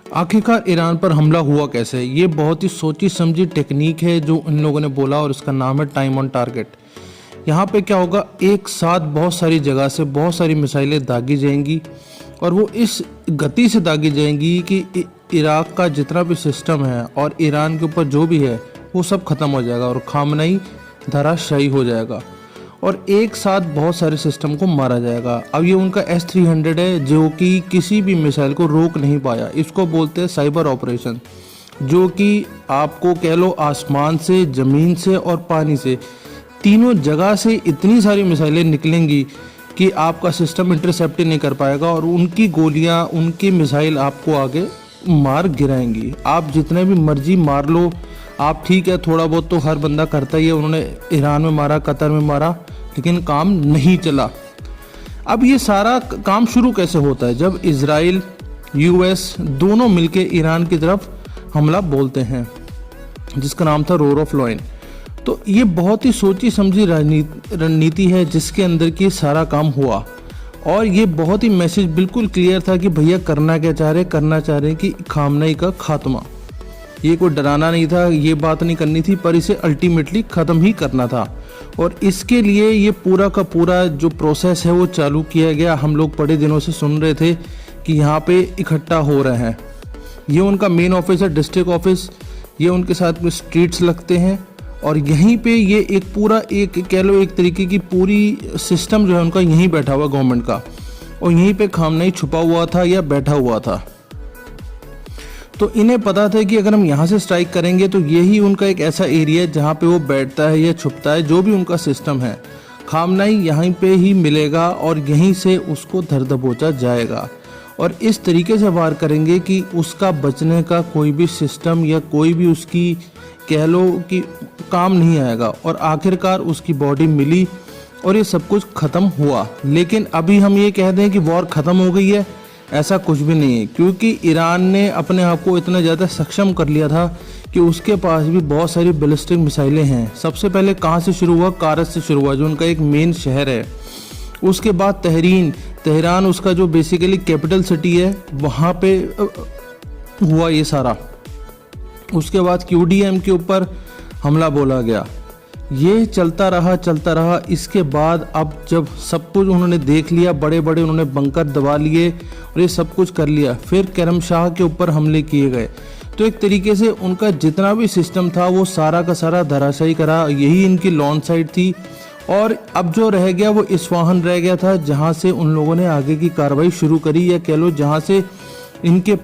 आखिरकार ईरान पर हमला हुआ कैसे? ये बहुत ही सोची समझी टेक्निक है जो इन लोगों ने बोला और इसका नाम है टाइम ऑन टारगेट। यहाँ पे क्या होगा, एक साथ बहुत सारी जगह से बहुत सारी मिसाइलें दागी जाएंगी और वो इस गति से दागी जाएंगी कि इराक का जितना भी सिस्टम है और ईरान के ऊपर जो भी है वो सब खत्म हो जाएगा और खामनेई धराशायी हो जाएगा और एक साथ बहुत सारे सिस्टम को मारा जाएगा। अब ये उनका S-300 है जो कि किसी भी मिसाइल को रोक नहीं पाया। इसको बोलते हैं साइबर ऑपरेशन, जो कि आपको कह लो आसमान से, ज़मीन से और पानी से, तीनों जगह से इतनी सारी मिसाइलें निकलेंगी कि आपका सिस्टम इंटरसेप्ट नहीं कर पाएगा और उनकी गोलियां, उनकी मिसाइल आपको आगे मार गिराएंगी। आप जितने भी मर्जी मार लो, आप ठीक है थोड़ा बहुत तो हर बंदा करता ही है, उन्होंने ईरान में मारा, कतर में मारा, लेकिन काम नहीं चला। अब ये सारा काम शुरू कैसे होता है? जब इजराइल, US दोनों मिलके ईरान की तरफ हमला बोलते हैं, जिसका नाम था रोर ऑफ लॉइन। तो ये बहुत ही सोची समझी रणनीति है जिसके अंदर की सारा काम हुआ और ये बहुत ही मैसेज बिल्कुल क्लियर था कि भैया करना क्या चाह रहे, करना चाह रहे कि खामनेई का खात्मा। ये कोई डराना नहीं था, ये बात नहीं करनी थी, पर इसे अल्टीमेटली ख़त्म ही करना था और इसके लिए ये पूरा का पूरा जो प्रोसेस है वो चालू किया गया। हम लोग बड़े दिनों से सुन रहे थे कि यहाँ पे इकट्ठा हो रहे हैं। ये उनका मेन ऑफिस है, डिस्ट्रिक्ट ऑफिस, ये उनके साथ में स्ट्रीट्स लगते हैं और यहीं पे ये एक पूरा एक कह लो एक तरीके की पूरी सिस्टम जो है उनका यहीं बैठा हुआ गवर्नमेंट का, और यहीं पे खामनेई छुपा हुआ था या बैठा हुआ था। तो इन्हें पता था कि अगर हम यहाँ से स्ट्राइक करेंगे तो यही उनका एक ऐसा एरिया है जहाँ पे वो बैठता है या छुपता है, जो भी उनका सिस्टम है, खामनेई यहीं पे ही मिलेगा और यहीं से उसको धर दबोचा जाएगा और इस तरीके से वार करेंगे कि उसका बचने का कोई भी सिस्टम या कोई भी उसकी कह लो कि काम नहीं आएगा। और आखिरकार उसकी बॉडी मिली और ये सब कुछ ख़त्म हुआ। लेकिन अभी हम ये कह दें कि वॉर ख़त्म हो गई है, ऐसा कुछ भी नहीं है, क्योंकि ईरान ने अपने आप को इतना ज़्यादा सक्षम कर लिया था कि उसके पास भी बहुत सारी बैलिस्टिक मिसाइलें हैं। सबसे पहले कहाँ से शुरू हुआ? कारज से शुरू हुआ, जो उनका एक मेन शहर है। उसके बाद तेहरान उसका जो बेसिकली कैपिटल सिटी है, वहाँ पे हुआ ये सारा। उसके बाद QDM के ऊपर हमला बोला गया। ये चलता रहा। इसके बाद अब जब सब कुछ उन्होंने देख लिया, बड़े बड़े उन्होंने बंकर दबा लिए और ये सब कुछ कर लिया, फिर करमशाह के ऊपर हमले किए गए। तो एक तरीके से उनका जितना भी सिस्टम था वो सारा का सारा धराशायी करा। यही इनकी लॉन्च साइड थी और अब जो रह गया वो इस्फहान रह गया था, जहाँ से उन लोगों ने आगे की कार्रवाई शुरू करी, या कह लो जहाँ से इनके